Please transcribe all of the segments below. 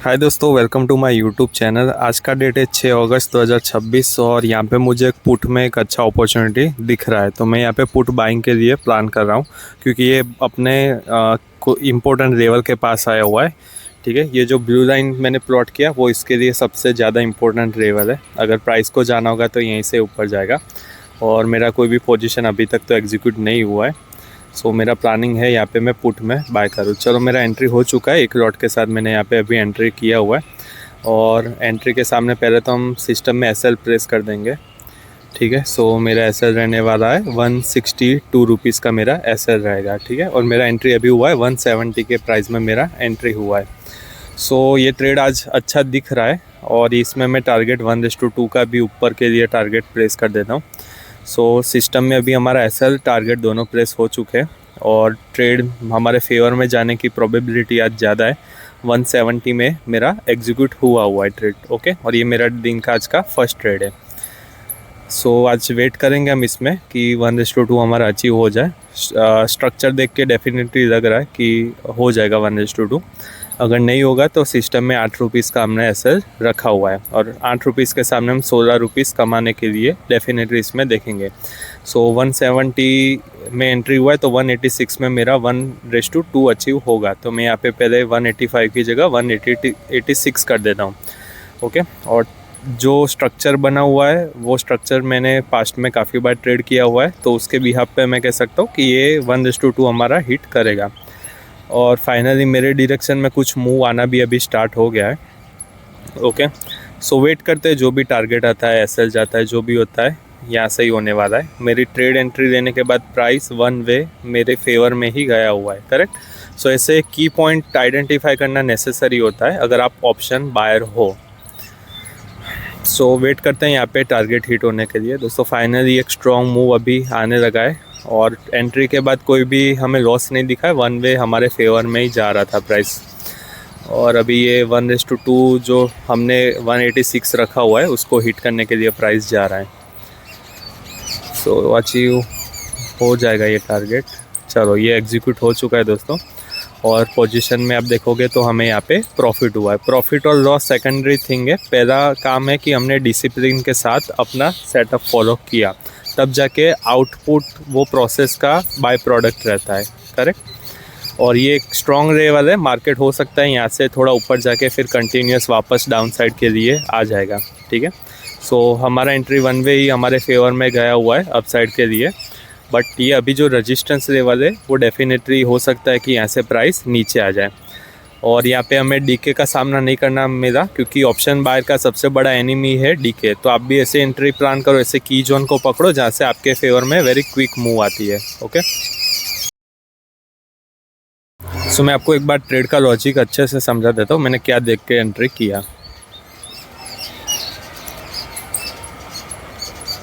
हाय दोस्तों, welcome to my YouTube channel. आज का डेट है 6 अगस्त 2026 और यहाँ पे मुझे एक पुट में एक अच्छा अपॉर्चुनिटी दिख रहा है, तो मैं यहाँ पे पुट बाइंग के लिए प्लान कर रहा हूँ क्योंकि ये अपने को इम्पोर्टेंट लेवल के पास आया हुआ है। ठीक है, ये जो ब्लू लाइन मैंने प्लॉट किया वो इसके लिए सबसे ज़्यादा इम्पोर्टेंट लेवल है। अगर प्राइस को जाना होगा तो यहीं से ऊपर जाएगा और मेरा कोई भी पोजीशन अभी तक तो एग्जीक्यूट नहीं हुआ है। सो मेरा प्लानिंग है यहाँ पे मैं पुट में बाय करूँ। चलो, मेरा एंट्री हो चुका है, एक लॉट के साथ मैंने यहाँ पे अभी एंट्री किया हुआ है और एंट्री के सामने पहले तो हम सिस्टम में एसएल प्रेस कर देंगे। ठीक है, सो मेरा एसएल रहने वाला है 162 रुपीज़ का मेरा एसएल रहेगा। ठीक है, और मेरा एंट्री अभी हुआ है 170 के प्राइस में मेरा एंट्री हुआ है। सो ये ट्रेड आज अच्छा दिख रहा है और इसमें मैं टारगेट 1:2 का भी ऊपर के लिए टारगेट प्रेस कर देता हूँ। सो सिस्टम में अभी हमारा एसएल टारगेट दोनों प्रेस हो चुके हैं और ट्रेड हमारे फेवर में जाने की प्रोबेबिलिटी आज ज़्यादा है। 170 में मेरा एग्जीक्यूट हुआ है ट्रेड। ओके, और ये मेरा दिन का आज का फर्स्ट ट्रेड है। सो आज वेट करेंगे हम इसमें कि 1:2 हमारा अचीव हो जाए। स्ट्रक्चर देख के डेफिनेटली लग रहा है कि हो जाएगा 1:2। अगर नहीं होगा तो सिस्टम में 8 रुपीज़ का हमने एसएल रखा हुआ है और 8 रुपीज़ के सामने हम 16 रुपीज़ कमाने के लिए डेफिनेटली इसमें देखेंगे। सो 170 में एंट्री हुआ है तो 186 में मेरा 1:2 अचीव होगा। तो मैं यहाँ पे पहले 185 की जगह 186 कर देता हूँ। ओके, और जो स्ट्रक्चर बना हुआ है वो स्ट्रक्चर मैंने पास्ट में काफ़ी बार ट्रेड किया हुआ है, तो उसके बिहाफ पे मैं कह सकता हूँ कि ये 1:2 हमारा हिट करेगा। और फाइनली मेरे डायरेक्शन में कुछ मूव आना भी अभी स्टार्ट हो गया है। ओके, सो वेट करते हैं, जो भी टारगेट आता है एसएल जाता है जो भी होता है यहाँ से ही होने वाला है। मेरी ट्रेड एंट्री लेने के बाद प्राइस वन वे मेरे फेवर में ही गया हुआ है। करेक्ट। सो ऐसे की पॉइंट आइडेंटिफाई करना नेसेसरी होता है अगर आप ऑप्शन बायर हो। सो वेट करते हैं यहाँ पे टारगेट हिट होने के लिए। दोस्तों फाइनली एक स्ट्रॉन्ग मूव अभी आने लगा है और एंट्री के बाद कोई भी हमें लॉस नहीं दिखा है। वन वे हमारे फेवर में ही जा रहा था प्राइस और अभी ये 1:2 जो हमने 186 रखा हुआ है उसको हिट करने के लिए प्राइस जा रहा है। सो अचीव हो जाएगा ये टारगेट। चलो, ये एग्जीक्यूट हो चुका है दोस्तों और पोजीशन में आप देखोगे तो हमें यहाँ पे प्रॉफिट हुआ है। प्रॉफिट और लॉस सेकेंडरी थिंग है, पहला काम है कि हमने डिसिप्लिन के साथ अपना सेटअप फॉलो किया, तब जाके आउटपुट वो प्रोसेस का बाय प्रोडक्ट रहता है। करेक्ट। और ये एक स्ट्रॉन्ग लेवल है, मार्केट हो सकता है यहाँ से थोड़ा ऊपर जाके फिर कंटिन्यूस वापस डाउन साइड के लिए आ जाएगा। ठीक है, सो हमारा एंट्री वन वे ही हमारे फेवर में गया हुआ है अप साइड के लिए, बट ये अभी जो रजिस्टेंस लेवल है वो डेफिनेटली हो सकता है कि यहाँ से प्राइस नीचे आ जाए और यहाँ पे हमें डीके का सामना नहीं करना मिला क्योंकि ऑप्शन बायर का सबसे बड़ा एनिमी है डीके। तो आप भी ऐसे एंट्री प्लान करो, ऐसे की जोन को पकड़ो जहाँ से आपके फेवर में वेरी क्विक मूव आती है। ओके, सो मैं आपको एक बार ट्रेड का लॉजिक अच्छे से समझा देता हूँ मैंने क्या देख के एंट्री किया।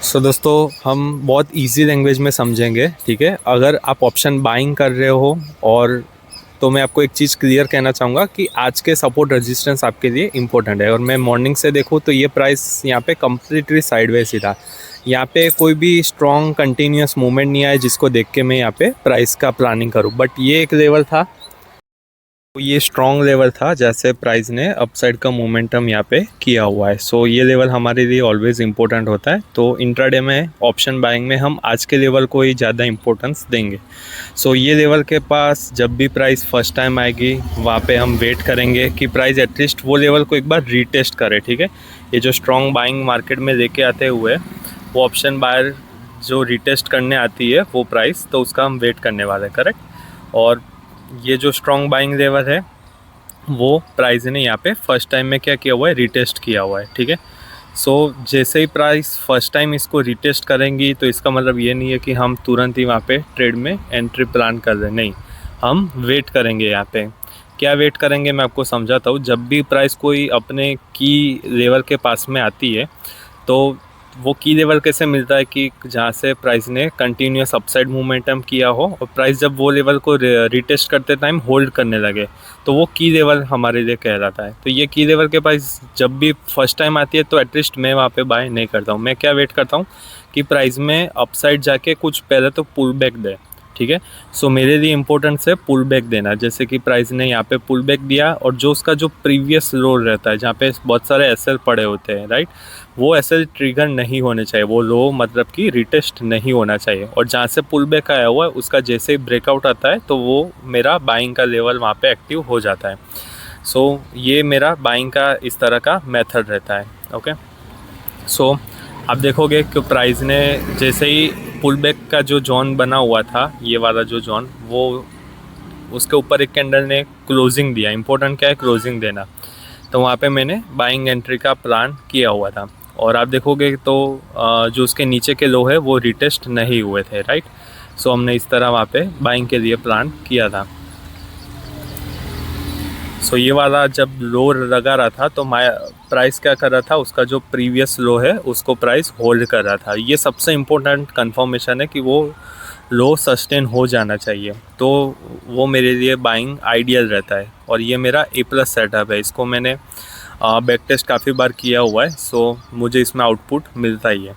सो दोस्तों हम बहुत इजी लैंग्वेज में समझेंगे। ठीक है, अगर आप ऑप्शन बाइंग कर रहे हो और तो मैं आपको एक चीज़ क्लियर कहना चाहूँगा कि आज के सपोर्ट रेजिस्टेंस आपके लिए इंपॉर्टेंट है। और मैं मॉर्निंग से देखूँ तो ये प्राइस यहाँ पे कम्प्लीटली साइडवेज ही था। यहाँ पे कोई भी स्ट्रॉन्ग कंटिन्यूस मूवमेंट नहीं आया जिसको देख के मैं यहाँ पे प्राइस का प्लानिंग करूँ, बट ये एक लेवल था, तो ये स्ट्रॉन्ग लेवल था जैसे प्राइस ने अपसाइड का मोमेंटम यहाँ पे किया हुआ है। सो ये लेवल हमारे लिए ऑलवेज इंपॉर्टेंट होता है। तो इंट्राडे में ऑप्शन बाइंग में हम आज के लेवल को ही ज़्यादा इंपॉर्टेंस देंगे। सो ये लेवल के पास जब भी प्राइस फर्स्ट टाइम आएगी वहाँ पे हम वेट करेंगे कि प्राइस एटलीस्ट वो लेवल को एक बार रीटेस्ट करे। ठीक है, ये जो स्ट्रॉन्ग बाइंग मार्केट में लेके आते हुए वो ऑप्शन बायर जो रीटेस्ट करने आती है वो प्राइस, तो उसका हम वेट करने वाले हैं। करेक्ट। और ये जो स्ट्रॉन्ग बाइंग लेवल है वो प्राइस ने यहाँ पे फर्स्ट टाइम में क्या किया हुआ है, रीटेस्ट किया हुआ है। ठीक है, सो जैसे ही प्राइस फर्स्ट टाइम इसको रीटेस्ट करेंगी तो इसका मतलब ये नहीं है कि हम तुरंत ही वहाँ पे ट्रेड में एंट्री प्लान कर दें, नहीं, हम वेट करेंगे। यहाँ पे क्या वेट करेंगे मैं आपको समझाता हूँ। जब भी प्राइस कोई अपने की लेवल के पास में आती है तो वो की लेवल कैसे मिलता है कि जहाँ से प्राइस ने कंटिन्यूस अपसाइड मोमेंटम किया हो और प्राइस जब वो लेवल को रीटेस्ट करते टाइम होल्ड करने लगे तो वो की लेवल हमारे लिए कहलाता है। तो ये की लेवल के प्राइस जब भी फर्स्ट टाइम आती है तो एटलीस्ट मैं वहाँ पे बाय नहीं करता हूँ। मैं क्या वेट करता हूँ कि प्राइस में अपसाइड जाके कुछ पहले तो पुल बैक दे। ठीक है। सो मेरे लिए इम्पोर्टेंट है पुल बैक देना, जैसे कि प्राइस ने यहाँ पे पुल बैक दिया और जो उसका जो प्रीवियस लो रहता है जहाँ पे बहुत सारे एसएल पड़े होते हैं, राइट, वो एसएल ट्रिगर नहीं होने चाहिए, वो लो मतलब कि रिटेस्ट नहीं होना चाहिए। और जहाँ से पुल बैक आया हुआ है उसका जैसे ही ब्रेकआउट आता है तो वो मेरा बाइंग का लेवल वहाँ पे एक्टिव हो जाता है। सो ये मेरा बाइंग का इस तरह का मेथड रहता है। ओके, सो आप देखोगे कि प्राइस ने जैसे ही पुल बैक का जो जोन बना हुआ था, ये वाला जो जोन, वो उसके ऊपर एक कैंडल ने क्लोजिंग दिया। इंपॉर्टेंट क्या है, क्लोजिंग देना। तो वहाँ पे मैंने बाइंग एंट्री का प्लान किया हुआ था। और आप देखोगे तो जो उसके नीचे के लो है वो रिटेस्ट नहीं हुए थे, राइट। सो हमने इस तरह वहाँ पे बाइंग के लिए प्लान किया था। सो ये वाला जब लो लगा रहा था तो प्राइस क्या कर रहा था, उसका जो प्रीवियस लो है उसको प्राइस होल्ड कर रहा था। ये सबसे इम्पोर्टेंट कंफर्मेशन है कि वो लो सस्टेन हो जाना चाहिए, तो वो मेरे लिए बाइंग आइडियल रहता है। और ये मेरा A+ सेटअप है, इसको मैंने बैक टेस्ट काफ़ी बार किया हुआ है, सो मुझे इसमें आउटपुट मिलता ही है,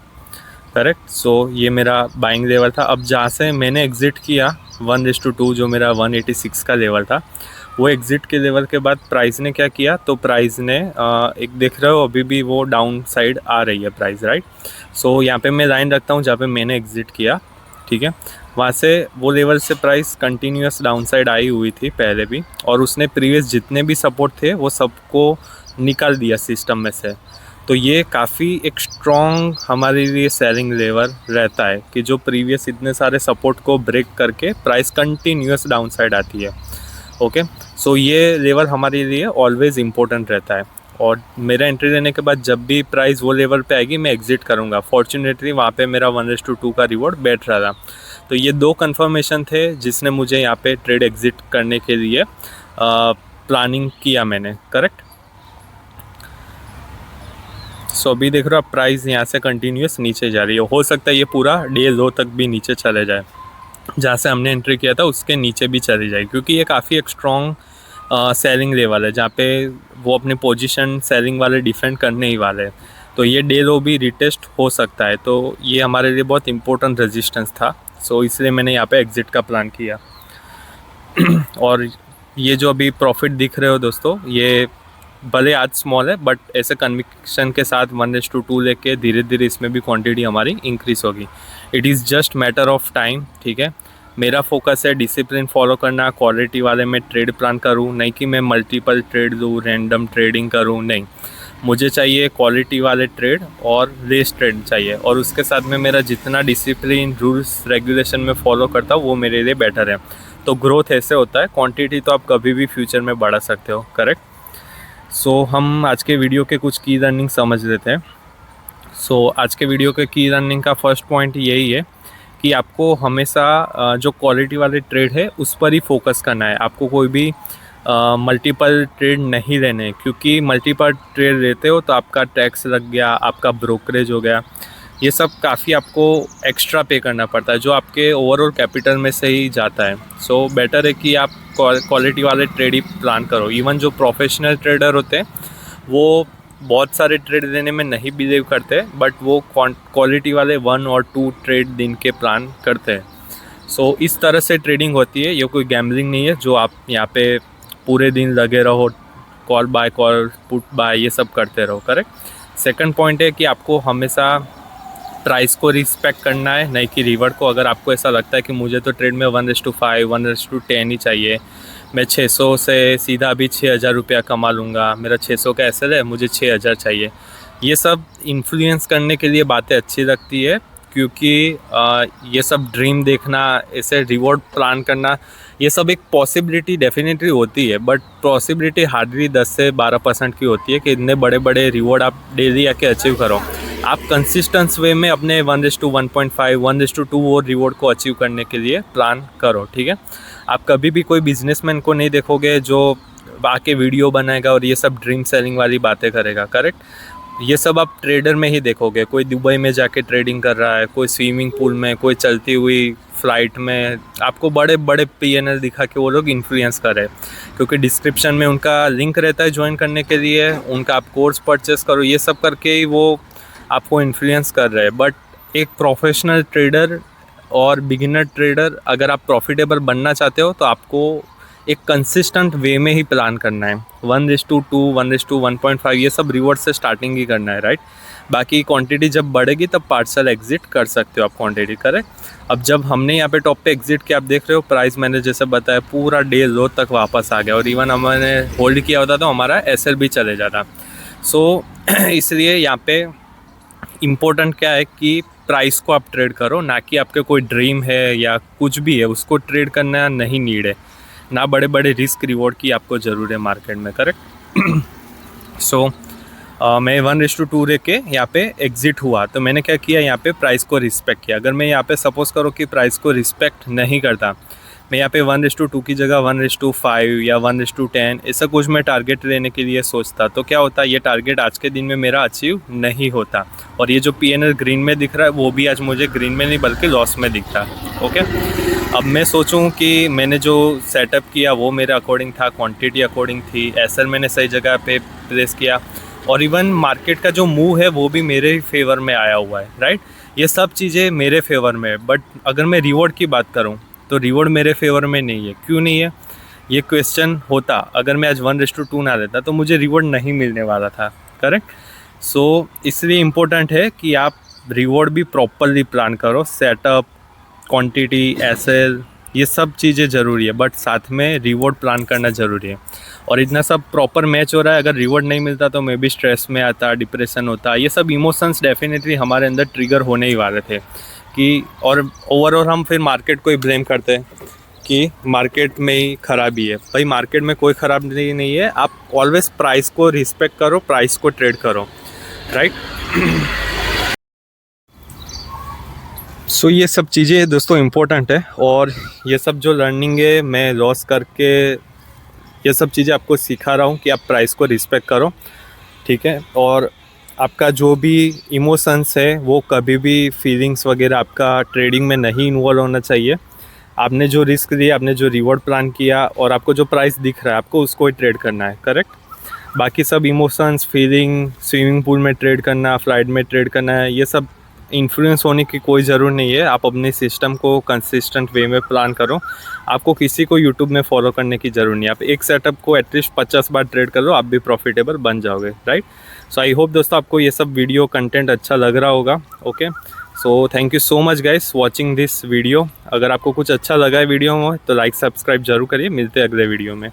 करेक्ट। सो ये मेरा बाइंग लेवल था। अब जहाँ से मैंने एग्ज़िट किया 1:2 जो मेरा 186 का लेवल था, वो एग्ज़िट के लेवल के बाद प्राइस ने क्या किया, तो प्राइस ने एक देख रहे हो अभी भी वो डाउन साइड आ रही है प्राइस, राइट। सो यहाँ पे मैं लाइन रखता हूँ जहाँ पे मैंने एग्ज़िट किया, ठीक है। वहाँ से वो लेवल से price continuous down side I हुई थी पहले भी, और उसने प्रीवियस जितने भी सपोर्ट थे वो सबको निकाल दिया सिस्टम में से। तो ये काफ़ी एक स्ट्रॉन्ग हमारे लिए सेलिंग लेवल रहता है कि जो प्रीवियस इतने सारे सपोर्ट को ब्रेक करके प्राइस कंटिन्यूस डाउन साइड आती है। ओके, सो ये लेवल हमारे लिए ऑलवेज़ इम्पोर्टेंट रहता है। और मेरा एंट्री लेने के बाद जब भी प्राइस वो लेवल पे आएगी मैं एग्ज़िट करूँगा। फॉर्चुनेटली वहाँ पे मेरा 1:2 का रिवॉर्ड बैठ रहा था। तो ये 2 कन्फर्मेशन थे जिसने मुझे यहाँ पे ट्रेड एग्ज़िट करने के लिए प्लानिंग किया मैंने, करेक्ट। सो अभी देख रहे हो आप प्राइस यहाँ से कंटिन्यूस नीचे जा रही है। हो सकता है ये पूरा डे लो तक भी नीचे चले जाए, जहाँ से हमने एंट्री किया था उसके नीचे भी चली जाए, क्योंकि ये काफ़ी एक स्ट्रॉन्ग सेलिंग लेवल है जहाँ पे वो अपनी पोजीशन सेलिंग वाले डिफेंड करने ही वाले हैं। तो ये डे लो भी रिटेस्ट हो सकता है, तो ये हमारे लिए बहुत इंपॉर्टेंट रेजिस्टेंस था। सो इसलिए मैंने यहाँ पे एग्ज़िट का प्लान किया। और ये जो अभी प्रॉफिट दिख रहे हो दोस्तों, ये भले आज स्मॉल है बट ऐसे कन्विक्शन के साथ 1:2 लेके धीरे धीरे इसमें भी क्वांटिटी हमारी इंक्रीज़ होगी। It is just matter of time, ठीक है। मेरा फोकस है डिसिप्लिन फॉलो करना, क्वालिटी वाले में ट्रेड प्लान करूँ, नहीं कि मैं मल्टीपल ट्रेड दूँ, रैंडम ट्रेडिंग करूँ, नहीं। मुझे चाहिए क्वालिटी वाले ट्रेड और रेस ट्रेड चाहिए, और उसके साथ में मेरा जितना डिसिप्लिन रूल्स रेगुलेशन में फॉलो करता हूँ वो मेरे लिए बेटर है। तो ग्रोथ ऐसे होता है, क्वांटिटी तो आप कभी भी फ्यूचर में बढ़ा सकते हो, करेक्ट। सो हम आज के वीडियो के कुछ की लर्निंग समझ लेते हैं। सो आज के वीडियो के की लर्निंग का फर्स्ट पॉइंट यही है कि आपको हमेशा जो क्वालिटी वाले ट्रेड है उस पर ही फोकस करना है। आपको कोई भी मल्टीपल ट्रेड नहीं लेने, क्योंकि मल्टीपल ट्रेड लेते हो तो आपका टैक्स लग गया, आपका ब्रोकरेज हो गया, ये सब काफ़ी आपको एक्स्ट्रा पे करना पड़ता है जो आपके ओवरऑल कैपिटल में से ही जाता है। सो बेटर है कि आप क्वालिटी वाले ट्रेड ही प्लान करो। इवन जो प्रोफेशनल ट्रेडर होते हैं वो बहुत सारे ट्रेड लेने में नहीं बिलीव करते, बट वो क्वालिटी वाले 1 और 2 ट्रेड दिन के प्लान करते हैं। सो इस तरह से ट्रेडिंग होती है, ये कोई गैम्बलिंग नहीं है जो आप यहाँ पे पूरे दिन लगे रहो, call buy call, put buy, ये सब करते रहो, करेक्ट। सेकंड पॉइंट है कि आपको हमेशा प्राइस को रिस्पेक्ट करना है, नहीं कि रिवॉर्ड को। अगर आपको ऐसा लगता है कि मुझे तो ट्रेड में 1:5, 1:10 ही चाहिए, मैं 600 से सीधा अभी 6,000 रुपया कमा लूँगा, मेरा 600 का एसएल है, मुझे 6,000 चाहिए, ये सब इन्फ्लुएंस करने के लिए बातें अच्छी लगती है, क्योंकि ये सब ड्रीम देखना, ऐसे रिवॉर्ड प्लान करना, ये सब एक पॉसिबिलिटी डेफिनेटली होती है, बट पॉसिबिलिटी हार्डली 10 से 12% की होती है कि इतने बड़े बड़े रिवॉर्ड आप डेली आके अचीव करो। आप कंसिस्टेंस वे में अपने 1:1.5, 1:2 वो रिवॉर्ड को अचीव करने के लिए प्लान करो, ठीक है। आप कभी भी कोई बिजनेसमैन को नहीं देखोगे जो आके वीडियो बनाएगा और ये सब ड्रीम सेलिंग वाली बातें करेगा, करेक्ट। ये सब आप ट्रेडर में ही देखोगे। कोई दुबई में जाके ट्रेडिंग कर रहा है, कोई स्विमिंग पूल में, कोई चलती हुई फ्लाइट में, आपको बड़े बड़े PNL दिखा के वो लोग इन्फ्लुएंस कर रहे हैं, क्योंकि डिस्क्रिप्शन में उनका लिंक रहता है ज्वाइन करने के लिए, उनका आप कोर्स परचेस करो, ये सब करके ही वो आपको इन्फ्लुएंस कर रहे हैं। बट एक प्रोफेशनल ट्रेडर और बिगिनर ट्रेडर अगर आप प्रॉफिटेबल बनना चाहते हो तो आपको एक कंसिस्टेंट वे में ही प्लान करना है। 1:2, 1:1.5 ये सब रिवॉर्ड से स्टार्टिंग ही करना है, राइट। बाकी क्वांटिटी जब बढ़ेगी तब पार्सल एग्जिट कर सकते हो आप क्वांटिटी, करेक्ट। अब जब हमने यहाँ पे टॉप पे एग्जिट किया, आप देख रहे हो प्राइस मैंने जैसे बताया पूरा डे लो तक वापस आ गया, और इवन हमने होल्ड किया होता तो हमारा एसएल भी चले जाता। सो इसलिए यहाँ पे इम्पोर्टेंट क्या है कि प्राइस को आप ट्रेड करो, ना कि आपके कोई ड्रीम है या कुछ भी है उसको ट्रेड करना नहीं नीड है, ना बड़े बड़े रिस्क रिवॉर्ड की आपको ज़रूर है मार्केट में, करेक्ट। सो मैं 1:2 रह के यहाँ पे एग्जिट हुआ, तो मैंने क्या किया, यहाँ पे प्राइस को रिस्पेक्ट किया। अगर मैं यहाँ पे सपोज़ करो कि प्राइस को रिस्पेक्ट नहीं करता, मैं यहाँ पे 1:2 की जगह 1:5 या 1:10 ऐसा कुछ मैं टारगेट लेने के लिए सोचता, तो क्या होता, ये टारगेट आज के दिन में मेरा अचीव नहीं होता, और ये जो PNL ग्रीन में दिख रहा है वो भी आज मुझे ग्रीन में नहीं बल्कि लॉस में दिखता है, ओके। अब मैं सोचूं कि मैंने जो सेटअप किया वो मेरे अकॉर्डिंग था, क्वांटिटी अकॉर्डिंग थी, एसएल मैंने सही जगह पे प्लेस किया, और इवन मार्केट का जो मूव है वो भी मेरे फेवर में आया हुआ है, राइट। ये सब चीज़ें मेरे फेवर में है। बट अगर मैं रिवॉर्ड की बात करूं तो रिवॉर्ड मेरे फेवर में नहीं है। क्यों नहीं है, ये क्वेश्चन होता अगर मैं आज 1:2 ना लेता तो मुझे रिवॉर्ड नहीं मिलने वाला था, करेक्ट। सो इसलिए इम्पोर्टेंट है कि आप रिवॉर्ड भी प्रॉपरली प्लान करो, सेटअप, क्वांटिटी, एसएल, ये सब चीज़ें ज़रूरी है, बट साथ में रिवॉर्ड प्लान करना ज़रूरी है। और इतना सब प्रॉपर मैच हो रहा है, अगर रिवॉर्ड नहीं मिलता तो मैं भी स्ट्रेस में आता, डिप्रेशन होता, ये सब इमोशंस डेफिनेटली हमारे अंदर ट्रिगर होने ही वाले थे कि, और ओवरऑल हम फिर मार्केट को ही ब्लेम करते हैं कि मार्केट में ही खराबी है। भाई मार्केट में कोई खराबी नहीं है, आप ऑलवेज प्राइस को रिस्पेक्ट करो, प्राइस को ट्रेड करो, राइट। सो ये सब चीज़ें दोस्तों इम्पोर्टेंट है, और ये सब जो लर्निंग है मैं लॉस करके ये सब चीज़ें आपको सिखा रहा हूँ कि आप प्राइस को रिस्पेक्ट करो, ठीक है। और आपका जो भी इमोशंस है वो कभी भी फीलिंग्स वगैरह आपका ट्रेडिंग में नहीं इन्वॉल्व होना चाहिए। आपने जो रिस्क लिया, आपने जो रिवॉर्ड प्लान किया, और आपको जो प्राइस दिख रहा है आपको उसको ही ट्रेड करना है, करेक्ट। बाकी सब इमोशंस, फीलिंग, स्विमिंग पूल में ट्रेड करना, फ्लाइट में ट्रेड करना है, ये सब इन्फ्लुएंस होने की कोई ज़रूरत नहीं है। आप अपने सिस्टम को कंसिस्टेंट वे में प्लान करो, आपको किसी को यूट्यूब में फॉलो करने की ज़रूरत नहीं है। आप एक सेटअप को एटलीस्ट 50 बार ट्रेड कर लो, आप भी प्रॉफिटेबल बन जाओगे, राइट। सो आई होप दोस्तों आपको ये सब वीडियो कंटेंट अच्छा लग रहा होगा, okay. So thank you so much guys watching this video. अगर आपको कुछ अच्छा लगा है वीडियो में तो लाइक सब्सक्राइब जरूर करिए। मिलते हैं अगले वीडियो में।